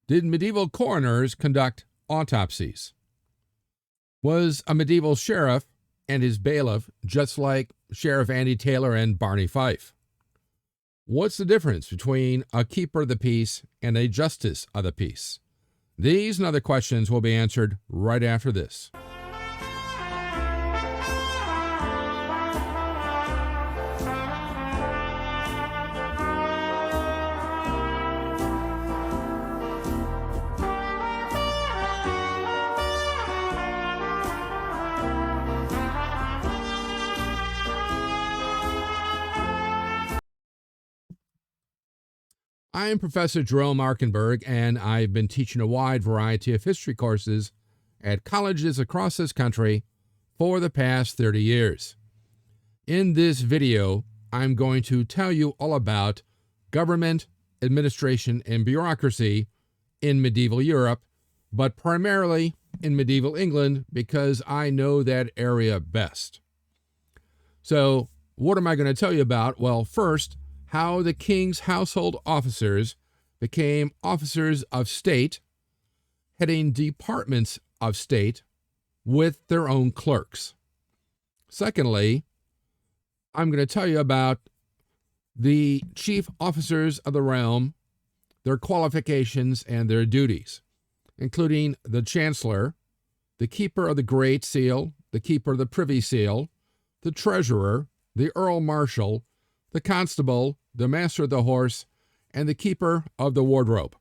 did medieval coroners conduct autopsies? Was a medieval sheriff and his bailiff just like Sheriff Andy Taylor and Barney Fife? What's the difference between a keeper of the peace and a justice of the peace? These and other questions will be answered right after this. I am Professor Jerome Markenberg, and I've been teaching a wide variety of history courses at colleges across this country for the past 30 years. In this video, I'm going to tell you all about government, administration, and bureaucracy in medieval Europe, but primarily in medieval England because I know that area best. So, what am I going to tell you about? Well, first, how the king's household officers became officers of state, heading departments of state with their own clerks. Secondly, I'm going to tell you about the chief officers of the realm, their qualifications and their duties, including the Chancellor, the keeper of the Great Seal, the keeper of the Privy Seal, the treasurer, the Earl Marshal, the Constable, the Master of the Horse, and the Keeper of the Wardrobe.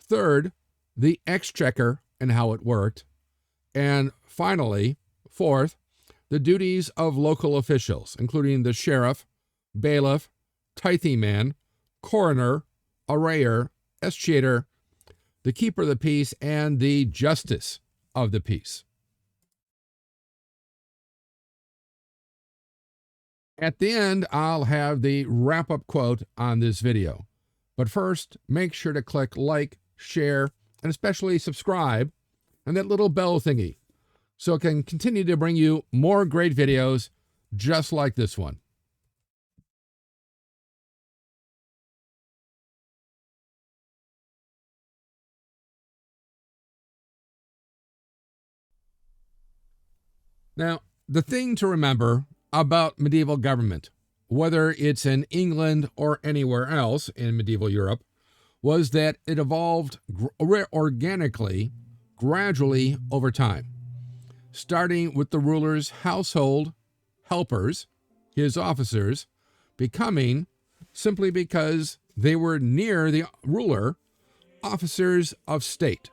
Third, the Exchequer and how it worked. And finally, fourth, the duties of local officials, including the Sheriff, Bailiff, Tithingman, Coroner, Arrayer, Escheator, the Keeper of the Peace, and the Justice of the Peace. At the end, I'll have the wrap-up quote on this video. But first, make sure to click like, share, and especially subscribe, and that little bell thingy, so it can continue to bring you more great videos just like this one. Now, the thing to remember about medieval government, whether it's in England or anywhere else in medieval Europe, was that it evolved organically, gradually over time, starting with the ruler's household helpers, his officers, becoming, simply because they were near the ruler, officers of state.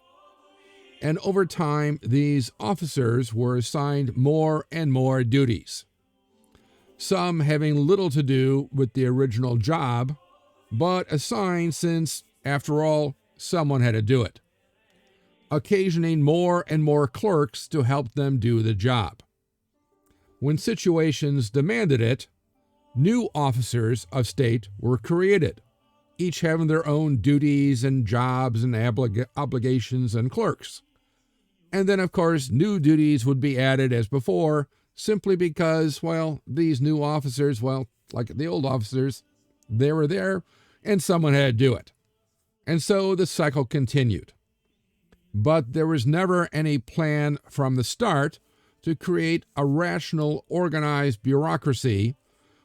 And over time, these officers were assigned more and more duties, some having little to do with the original job, but assigned since, after all, someone had to do it, occasioning more and more clerks to help them do the job. When situations demanded it, new officers of state were created, each having their own duties and jobs and obligations and clerks. And then, of course, new duties would be added as before, simply because, well, these new officers, well, like the old officers, they were there and someone had to do it. And so the cycle continued. But there was never any plan from the start to create a rational, organized bureaucracy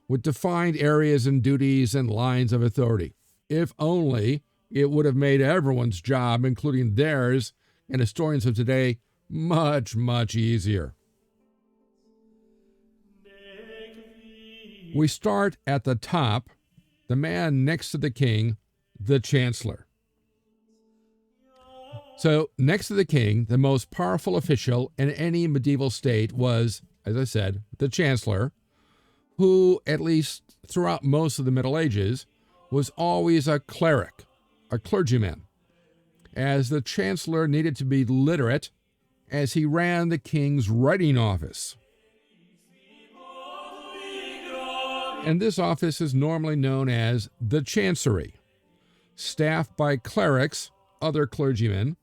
with defined areas and duties and lines of authority. If only it would have made everyone's job, including theirs and historians of today, much, much easier. We start at the top, the man next to the king, the Chancellor. So, next to the king, the most powerful official in any medieval state was, as I said, the Chancellor, who, at least throughout most of the Middle Ages, was always a cleric, a clergyman, as the Chancellor needed to be literate as he ran the king's writing office. And this office is normally known as the Chancery, staffed by clerics, other clergymen,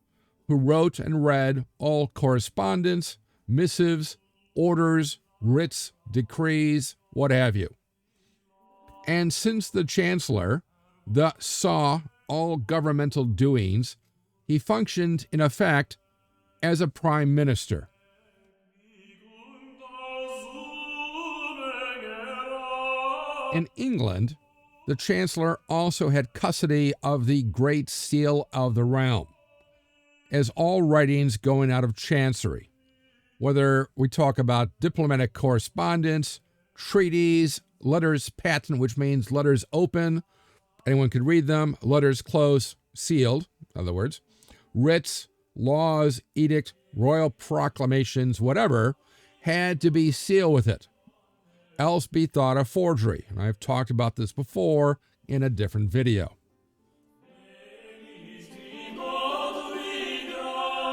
who wrote and read all correspondence, missives, orders, writs, decrees, what have you. And since the Chancellor thus saw all governmental doings he functioned, in effect, as a prime minister. In England, the Chancellor also had custody of the Great Seal of the realm, as all writings going out of Chancery, whether we talk about diplomatic correspondence, treaties, letters patent, which means letters open, anyone could read them, letters close, sealed, in other words, writs, laws, edict, royal proclamations, whatever, had to be sealed with it, else be thought a forgery. And I've talked about this before in a different video.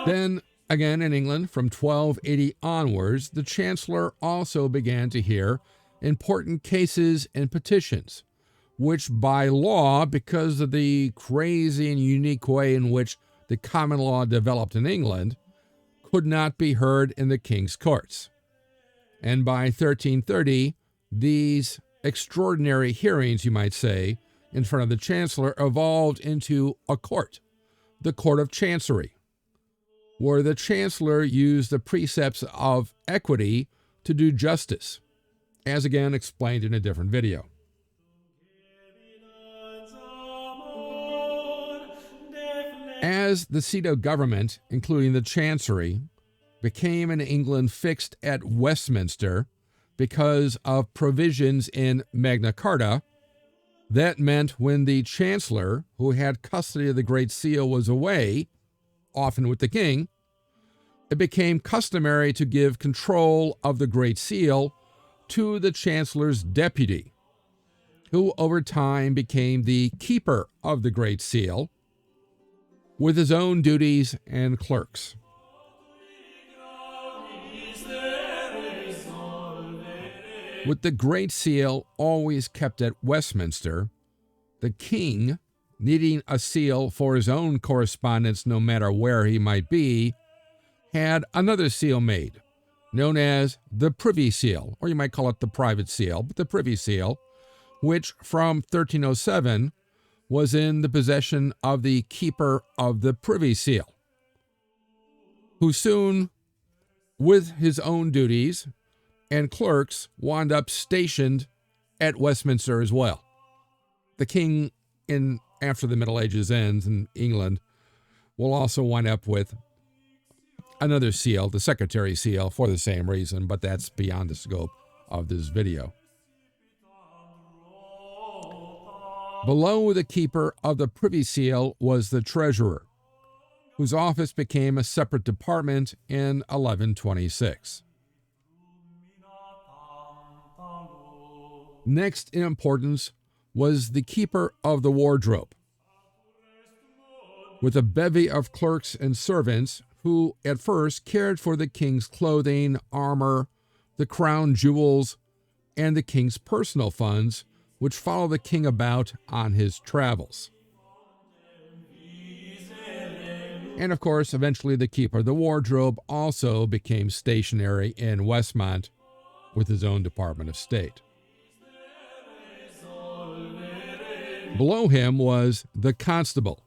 Then, again in England, from 1280 onwards, the Chancellor also began to hear important cases and petitions, which by law, because of the crazy and unique way in which the common law developed in England, could not be heard in the king's courts. And by 1330, these extraordinary hearings, you might say, in front of the Chancellor evolved into a court, the Court of Chancery, where the Chancellor used the precepts of equity to do justice, as again explained in a different video. As the seat of government, including the Chancery, became in England fixed at Westminster because of provisions in Magna Carta, that meant when the Chancellor, who had custody of the Great Seal, was away, often with the king, it became customary to give control of the Great Seal to the Chancellor's deputy, who over time became the keeper of the Great Seal, with his own duties and clerks. With the Great Seal always kept at Westminster, the king, needing a seal for his own correspondence no matter where he might be, had another seal made, known as the Privy Seal, or you might call it the Private Seal, but the Privy Seal, which from 1307 was in the possession of the keeper of the Privy Seal, who soon, with his own duties and clerks, wound up stationed at Westminster as well. The king, after the Middle Ages ends in England, will also wind up with another seal, the Secretary Seal, for the same reason, but that's beyond the scope of this video. Below the keeper of the Privy Seal was the Treasurer, whose office became a separate department in 1126. Next in importance was the keeper of the wardrobe, with a bevy of clerks and servants who at first cared for the king's clothing, armor, the crown jewels, and the king's personal funds, which follow the king about on his travels. And of course, eventually the keeper of the wardrobe also became stationary in Westmont with his own Department of State. Below him was the Constable,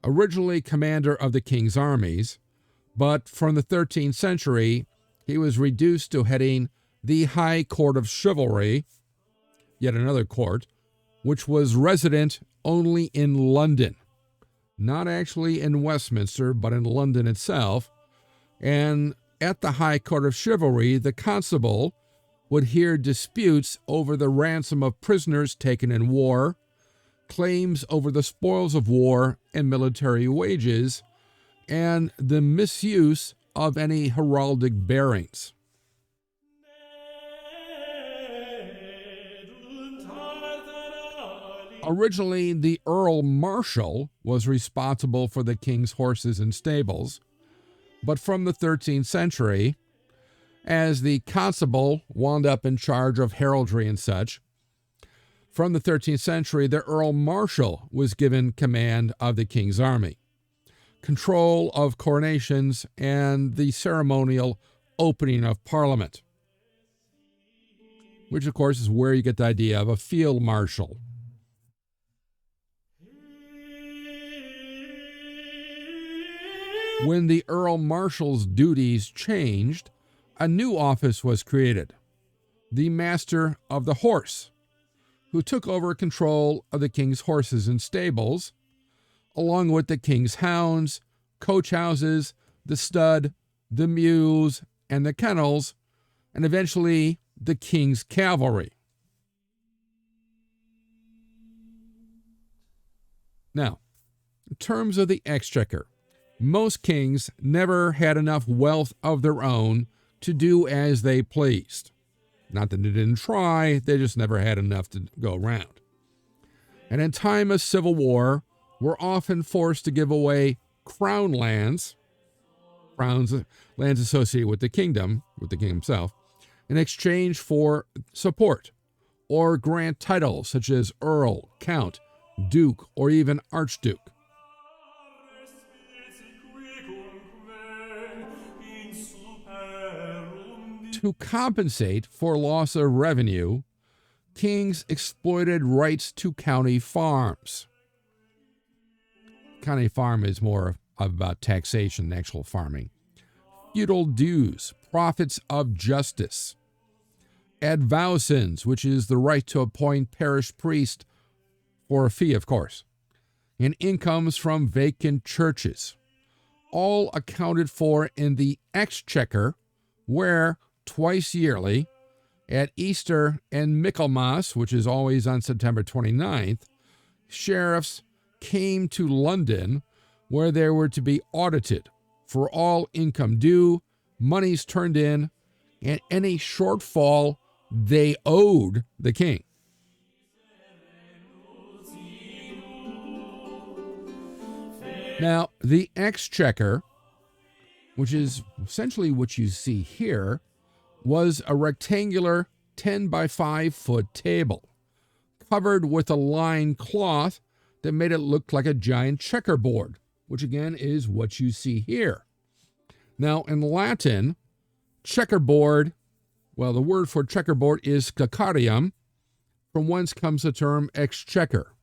originally commander of the king's armies, but from the 13th century, he was reduced to heading the High Court of Chivalry, yet another court, which was resident only in London, not actually in Westminster, but in London itself. And at the High Court of Chivalry, the Constable would hear disputes over the ransom of prisoners taken in war, claims over the spoils of war and military wages, and the misuse of any heraldic bearings. Originally, the Earl Marshal was responsible for the king's horses and stables, but from the 13th century, as the Constable wound up in charge of heraldry and such, from the 13th century, the Earl Marshal was given command of the king's army, control of coronations, and the ceremonial opening of Parliament, which of course is where you get the idea of a field marshal. When the Earl Marshal's duties changed, a new office was created, the Master of the Horse, who took over control of the king's horses and stables, along with the king's hounds, coach houses, the stud, the mews, and the kennels, and eventually the king's cavalry. Now, in terms of the Exchequer, most kings never had enough wealth of their own to do as they pleased. Not that they didn't try, they just never had enough to go around. And in time of civil war, were often forced to give away crown lands, lands associated with the king himself, in exchange for support, or grant titles such as Earl, Count, Duke, or even Archduke. To compensate for loss of revenue, kings exploited rights to county farms. County farm is more about taxation than actual farming. Feudal dues, profits of justice. Advowsons, which is the right to appoint parish priest for a fee, of course. And incomes from vacant churches. All accounted for in the Exchequer, where twice yearly, at Easter and Michaelmas, which is always on September 29th, sheriffs came to London, where they were to be audited for all income due, monies turned in, and any shortfall they owed the king. Now, the Exchequer, which is essentially what you see here, was a rectangular 10 by 5 foot table, covered with a lined cloth that made it look like a giant checkerboard, which again is what you see here. Now, in Latin, checkerboard, well, the word for checkerboard is scacarium, from whence comes the term exchequer.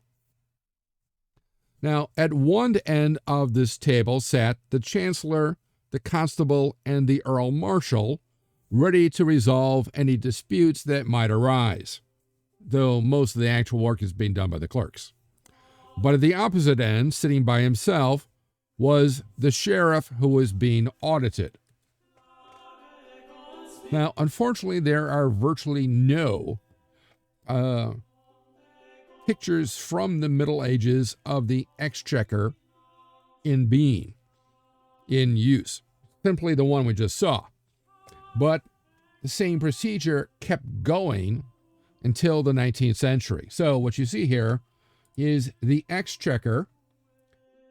Now, at one end of this table sat the Chancellor, the Constable, and the Earl Marshal, ready to resolve any disputes that might arise, though most of the actual work is being done by the clerks. But at the opposite end, sitting by himself, was the sheriff who was being audited. Now, unfortunately, there are virtually no pictures from the Middle Ages of the Exchequer in use. Simply the one we just saw. But the same procedure kept going until the 19th century. So what you see here is the Exchequer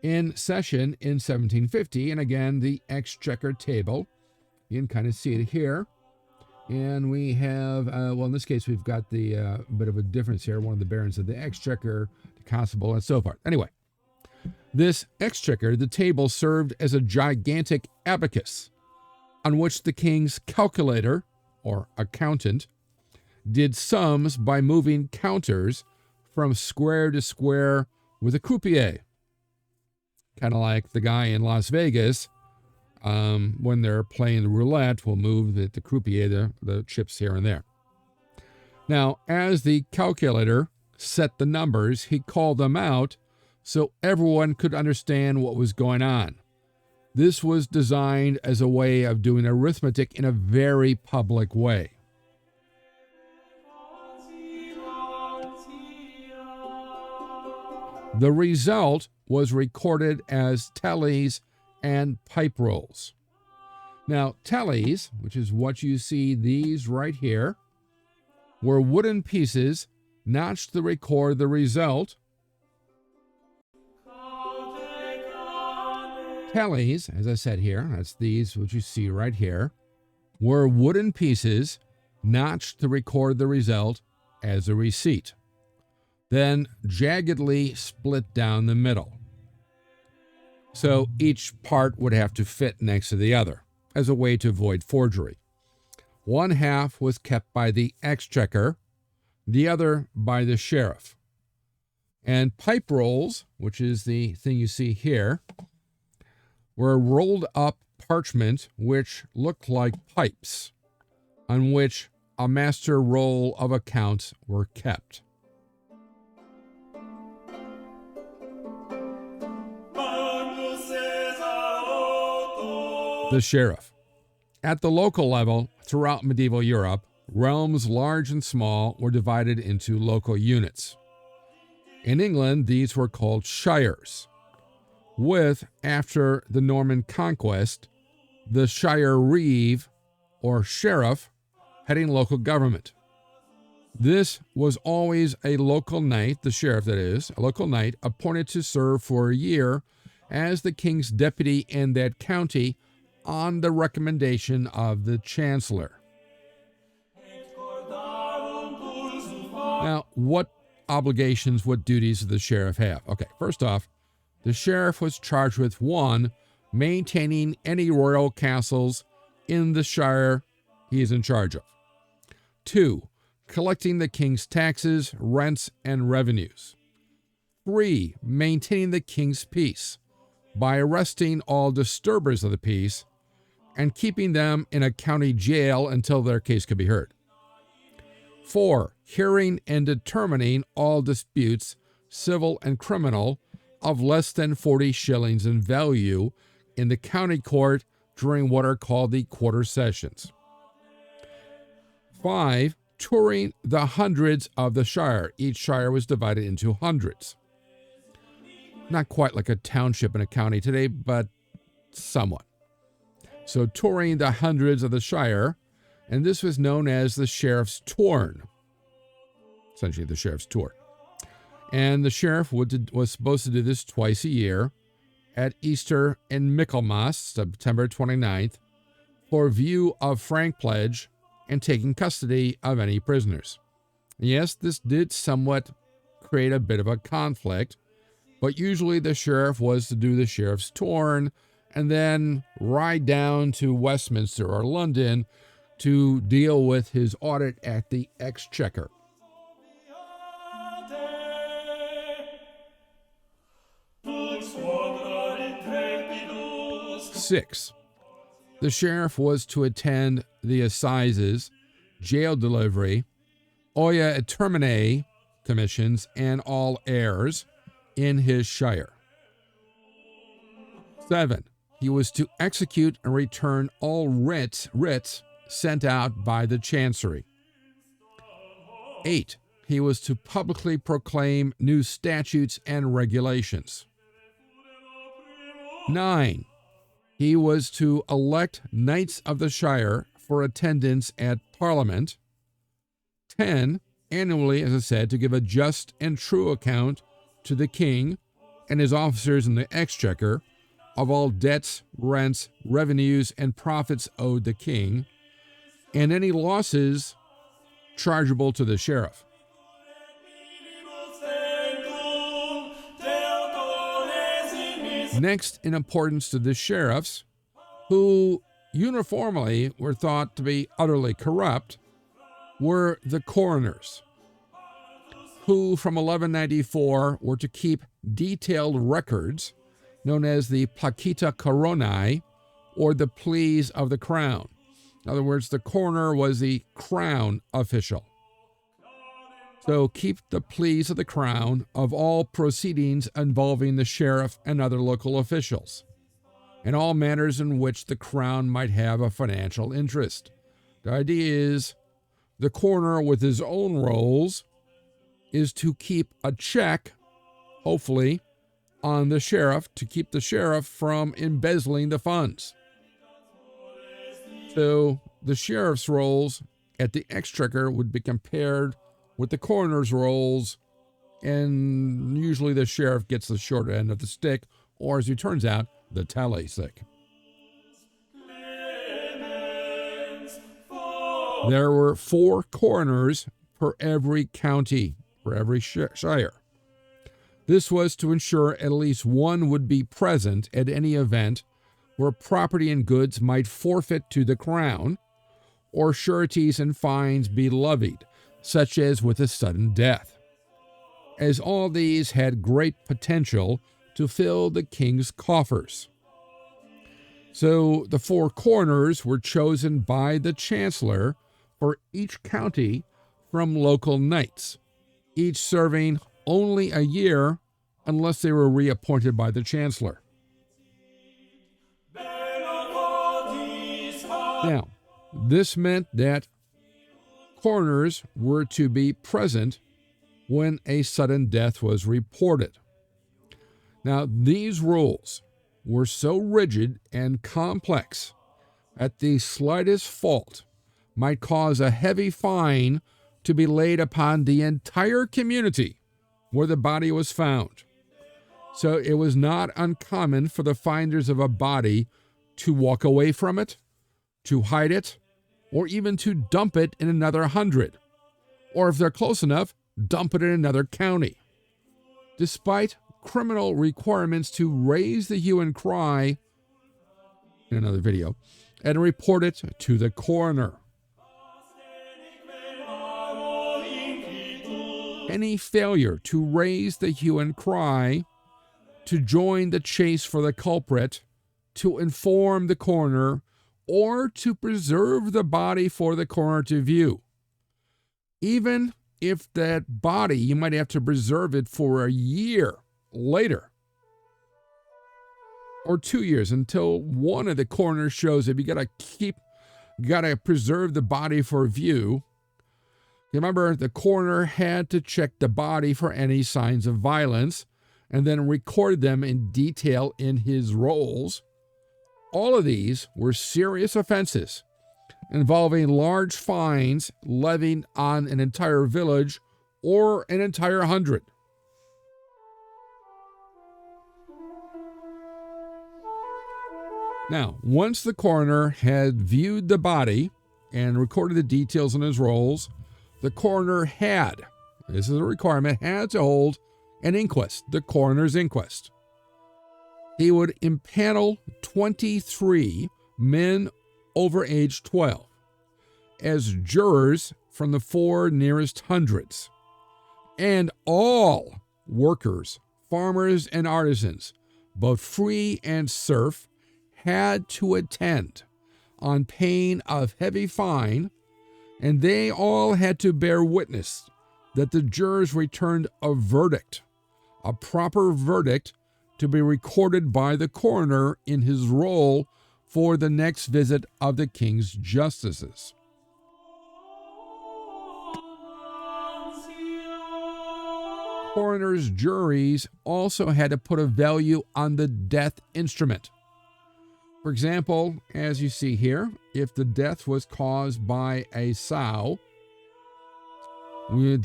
in session in 1750, and again, the Exchequer table. You can kind of see it here. And we have, well, in this case, we've got the bit of a difference here. One of the barons of the Exchequer, the Constable, and so forth. Anyway, this Exchequer, the table served as a gigantic abacus on which the king's calculator, or accountant, did sums by moving counters from square to square with a croupier. Kind of like the guy in Las Vegas, when they're playing the roulette, will move the croupier, the chips here and there. Now, as the calculator set the numbers, he called them out so everyone could understand what was going on. This was designed as a way of doing arithmetic in a very public way. The result was recorded as tallies and pipe rolls. Now, tallies, which is what you see these right here, were wooden pieces notched to record the result. Tallies, as I said here, that's these, which you see right here, were wooden pieces notched to record the result as a receipt, then jaggedly split down the middle. So each part would have to fit next to the other as a way to avoid forgery. One half was kept by the Exchequer, the other by the sheriff. And pipe rolls, which is the thing you see here, were rolled up parchment which looked like pipes, on which a master roll of accounts were kept. The sheriff. At the local level, throughout medieval Europe, realms large and small were divided into local units. In England, these were called shires, with, after the Norman conquest, the shire reeve, or sheriff, heading local government. This was always a local knight, the sheriff that is, a local knight appointed to serve for a year as the king's deputy in that county on the recommendation of the Chancellor. Now, what obligations, what duties did the sheriff have? Okay, first off, the sheriff was charged with 1, maintaining any royal castles in the shire he is in charge of. 2, collecting the king's taxes, rents, and revenues. 3, maintaining the king's peace by arresting all disturbers of the peace and keeping them in a county jail until their case could be heard. 4, hearing and determining all disputes, civil and criminal, of less than 40 shillings in value in the county court during what are called the quarter sessions. 5, touring the hundreds of the shire. Each shire was divided into hundreds. Not quite like a township in a county today, but somewhat. So touring the hundreds of the shire, and this was known as the sheriff's tourn, essentially the sheriff's tour. And the sheriff was supposed to do this twice a year at Easter and Michaelmas, September 29th, for view of Frankpledge and taking custody of any prisoners. Yes, this did somewhat create a bit of a conflict, but usually the sheriff was to do the sheriff's tourn and then ride down to Westminster or London to deal with his audit at the Exchequer. 6. The sheriff was to attend the assizes, jail delivery, oia et termine commissions, and all heirs in his shire. 7. He was to execute and return all writs sent out by the Chancery. 8. He was to publicly proclaim new statutes and regulations. 9. He was to elect knights of the shire for attendance at Parliament. 10. Annually, as I said, to give a just and true account to the king and his officers in the Exchequer of all debts, rents, revenues, and profits owed the king, and any losses chargeable to the sheriff. Next in importance to the sheriffs, who uniformly were thought to be utterly corrupt, were the coroners, who from 1194 were to keep detailed records known as the placita coronae, or the pleas of the crown. In other words, the coroner was the crown official. So keep the pleas of the crown of all proceedings involving the sheriff and other local officials, and all matters in which the crown might have a financial interest. The idea is the coroner with his own rolls is to keep a check, hopefully, on the sheriff to keep the sheriff from embezzling the funds. So the sheriff's rolls at the Exchequer would be compared with the coroner's rolls, and usually the sheriff gets the short end of the stick, or as it turns out, the tally stick. There were 4 coroners per every county, for every shire. This was to ensure at least one would be present at any event where property and goods might forfeit to the crown, or sureties and fines be levied, such as with a sudden death, as all these had great potential to fill the king's coffers. So the 4 coroners were chosen by the Chancellor for each county from local knights, each serving only a year unless they were reappointed by the Chancellor. Now, this meant that coroners were to be present when a sudden death was reported. Now, these rules were so rigid and complex that the slightest fault might cause a heavy fine to be laid upon the entire community where the body was found. So it was not uncommon for the finders of a body to walk away from it, to hide it, or even to dump it in another 100, or if they're close enough, dump it in another county. Despite criminal requirements to raise the hue and cry in another video and report it to the coroner. Any failure to raise the hue and cry, to join the chase for the culprit, to inform the coroner, or to preserve the body for the coroner to view. Even if that body, you might have to preserve it for a year later, or 2 years, until one of the coroners shows up. You gotta preserve the body for view. Remember, the coroner had to check the body for any signs of violence and then record them in detail in his rolls. All of these were serious offenses involving large fines levied on an entire village or an entire 100. Now, once the coroner had viewed the body and recorded the details in his rolls, the coroner had, this is a requirement, had to hold an inquest, the coroner's inquest. He would impanel 23 men over age 12 as jurors from the 4 nearest hundreds, and all workers, farmers, and artisans, both free and serf, had to attend on pain of heavy fine, and they all had to bear witness that the jurors returned a verdict, a proper verdict, to be recorded by the coroner in his roll for the next visit of the king's justices. Coroners' juries also had to put a value on the death instrument. For example, as you see here, if the death was caused by a sow, the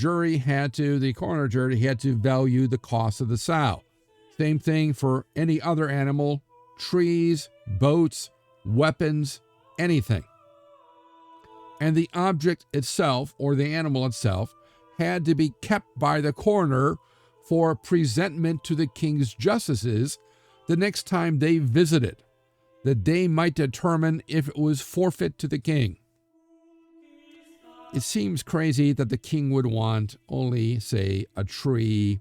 coroner jury had to value the cost of the sow. Same thing for any other animal, trees, boats, weapons, anything. And the object itself, or the animal itself, had to be kept by the coroner for presentment to the king's justices the next time they visited, that they might determine if it was forfeit to the king. It seems crazy that the king would want only, say, a tree,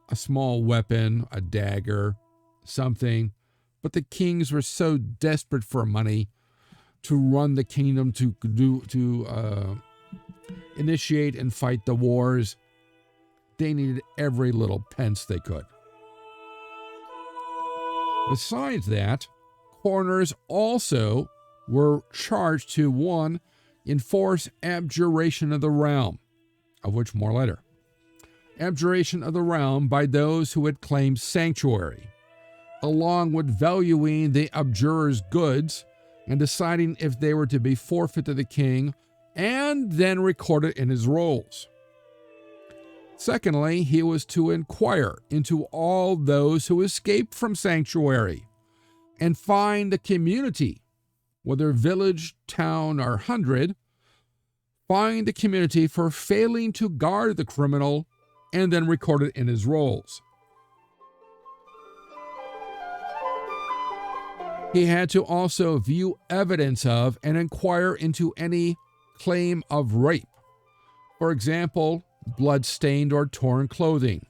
a small weapon, a dagger, something, but the kings were so desperate for money to run the kingdom, to initiate and fight the wars. They needed every little pence they could. Besides that, coroners also were charged to, 1, enforce abjuration of the realm, of which more later. Abjuration of the realm by those who had claimed sanctuary, along with valuing the abjurer's goods and deciding if they were to be forfeit to the king, and then record it in his rolls. Secondly, he was to inquire into all those who escaped from sanctuary and find the community, whether village, town, or 100, find the community for failing to guard the criminal and then record it in his rolls. He had to also view evidence of and inquire into any claim of rape. For example, blood-stained or torn clothing,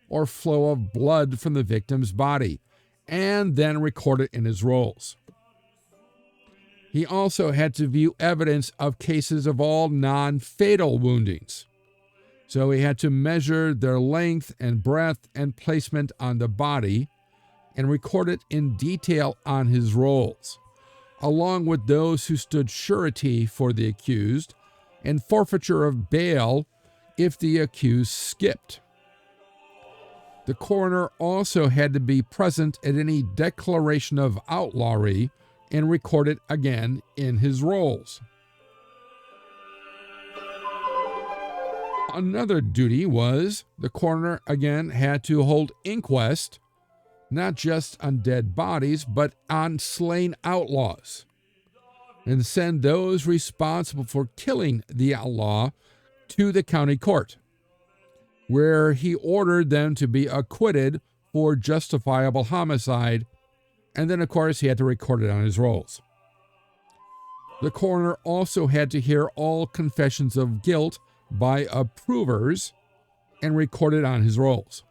or flow of blood from the victim's body, and then record it in his rolls. He also had to view evidence of cases of all non-fatal woundings. So he had to measure their length and breadth and placement on the body and record it in detail on his rolls, along with those who stood surety for the accused and forfeiture of bail if the accused skipped. The coroner also had to be present at any declaration of outlawry and record it again in his rolls. Another duty was the coroner again had to hold inquest, not just on dead bodies, but on slain outlaws, and send those responsible for killing the outlaw to the county court, where he ordered them to be acquitted for justifiable homicide, and then, of course, he had to record it on his rolls. The coroner also had to hear all confessions of guilt by approvers and record it on his rolls.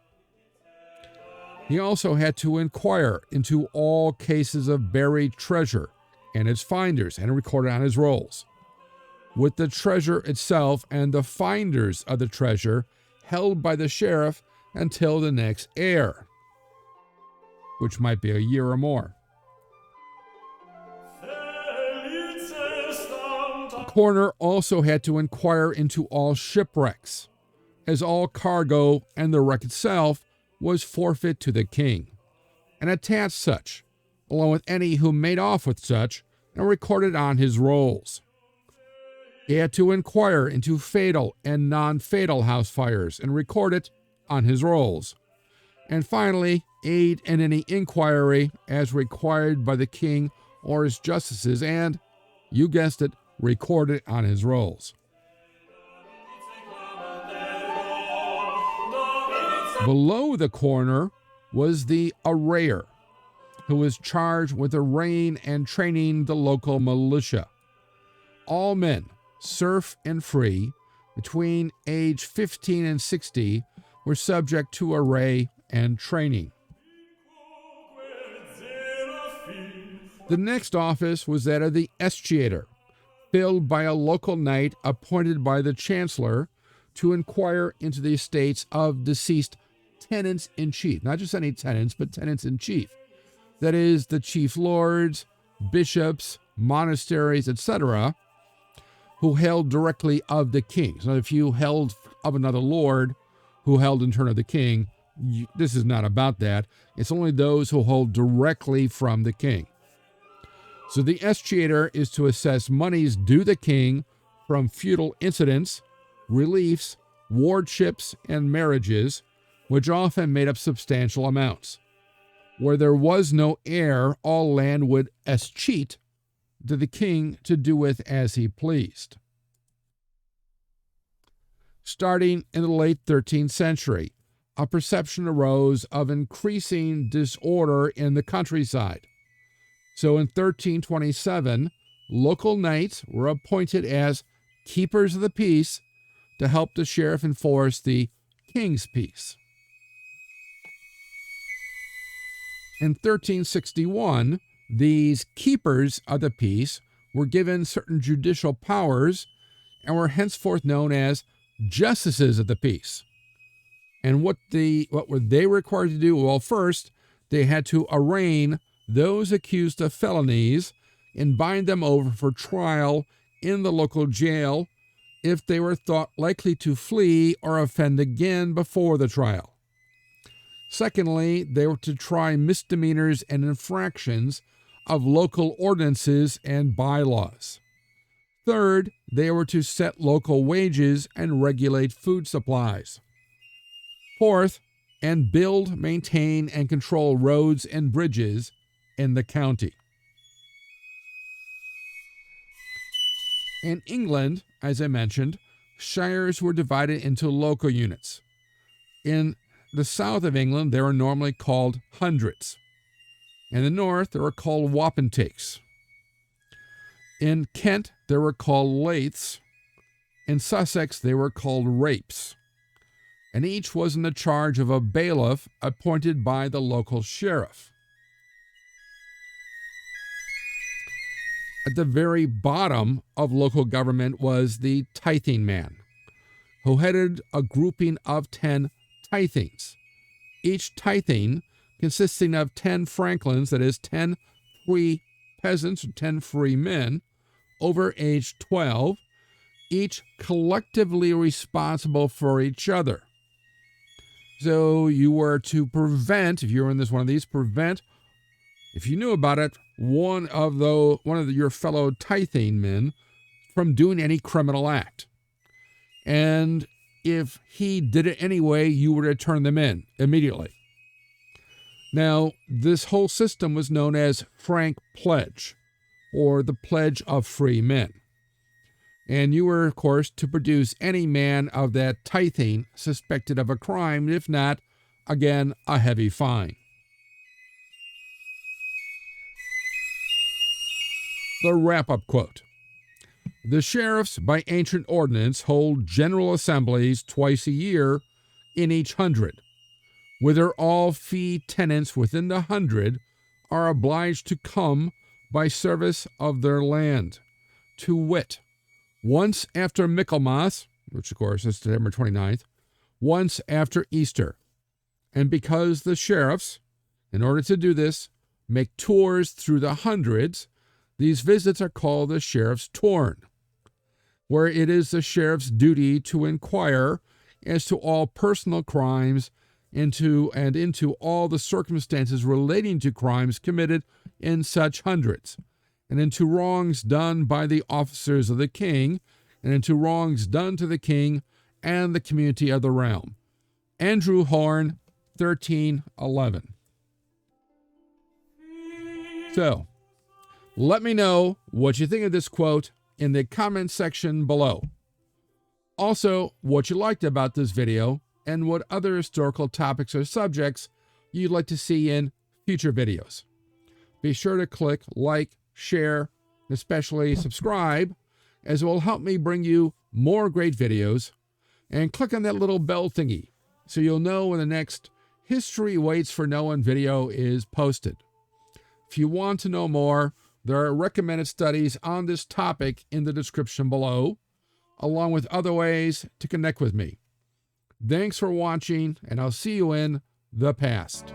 He also had to inquire into all cases of buried treasure and its finders and record it on his rolls, with the treasure itself and the finders of the treasure held by the sheriff until the next heir, which might be a year or more. The coroner also had to inquire into all shipwrecks, as all cargo and the wreck itself was forfeit to the king, and attach such, along with any who made off with such, and recorded on his rolls. He had to inquire into fatal and non-fatal house fires and record it on his rolls. And finally, aid in any inquiry as required by the king or his justices and, you guessed it, record it on his rolls. Below the coroner was the arrayer, who was charged with arraying and training the local militia. All men, serf and free, between age 15 and 60, were subject to array and training. The next office was that of the Escheator, filled by a local knight appointed by the Chancellor to inquire into the estates of deceased tenants-in-chief. Not just any tenants, but tenants-in-chief. That is, the chief lords, bishops, monasteries, etc., who held directly of the king. So if you held of another lord who held in turn of the king, this is not about that. It's only those who hold directly from the king. So the Escheator is to assess monies due the king from feudal incidents, reliefs, wardships, and marriages, which often made up substantial amounts. Where there was no heir, all land would escheat to the king to do with as he pleased. Starting in the late 13th century, a perception arose of increasing disorder in the countryside. So in 1327, local knights were appointed as keepers of the peace to help the sheriff enforce the king's peace. In 1361, these keepers of the peace were given certain judicial powers and were henceforth known as justices of the peace. And what were they required to do? Well, first, they had to arraign those accused of felonies and bind them over for trial in the local jail if they were thought likely to flee or offend again before the trial. Secondly, they were to try misdemeanors and infractions of local ordinances and bylaws. Third, they were to set local wages and regulate food supplies. Fourth, and build, maintain, and control roads and bridges in the county. In England, as I mentioned, shires were divided into local units. In the south of England, they were normally called hundreds. In the north, they were called wapentakes. In Kent, they were called laiths. In Sussex, they were called rapes. And each was in the charge of a bailiff appointed by the local sheriff. At the very bottom of local government was the Tithingman, who headed a grouping of 10 tithings, each tithing consisting of 10 franklins, that is, 10 free peasants or 10 free men over age 12, each collectively responsible for each other. So you were to prevent, if you were in one of these, if you knew about it, one of your fellow tithing men from doing any criminal act. And if he did it anyway, you were to turn them in immediately. Now, this whole system was known as Frankpledge, or the Pledge of Free Men. And you were, of course, to produce any man of that tithing suspected of a crime, if not, again, a heavy fine. The wrap-up quote. The sheriffs, by ancient ordinance, hold general assemblies twice a year in each hundred, whither all fee tenants within the hundred are obliged to come by service of their land, to wit, once after Michaelmas, which of course is September 29th, once after Easter. And because the sheriffs, in order to do this, make tours through the hundreds, these visits are called the sheriff's tourn, where it is the sheriff's duty to inquire as to all personal crimes into all the circumstances relating to crimes committed in such hundreds, and into wrongs done by the officers of the king, and into wrongs done to the king and the community of the realm. Andrew Horn, 1311. So, let me know what you think of this quote in the comment section below. Also, what you liked about this video and what other historical topics or subjects you'd like to see in future videos. Be sure to click like, share, and especially subscribe, as it will help me bring you more great videos, and click on that little bell thingy so you'll know when the next History Waits for No One video is posted. If you want to know more, there are recommended studies on this topic in the description below, along with other ways to connect with me. Thanks for watching, and I'll see you in the past.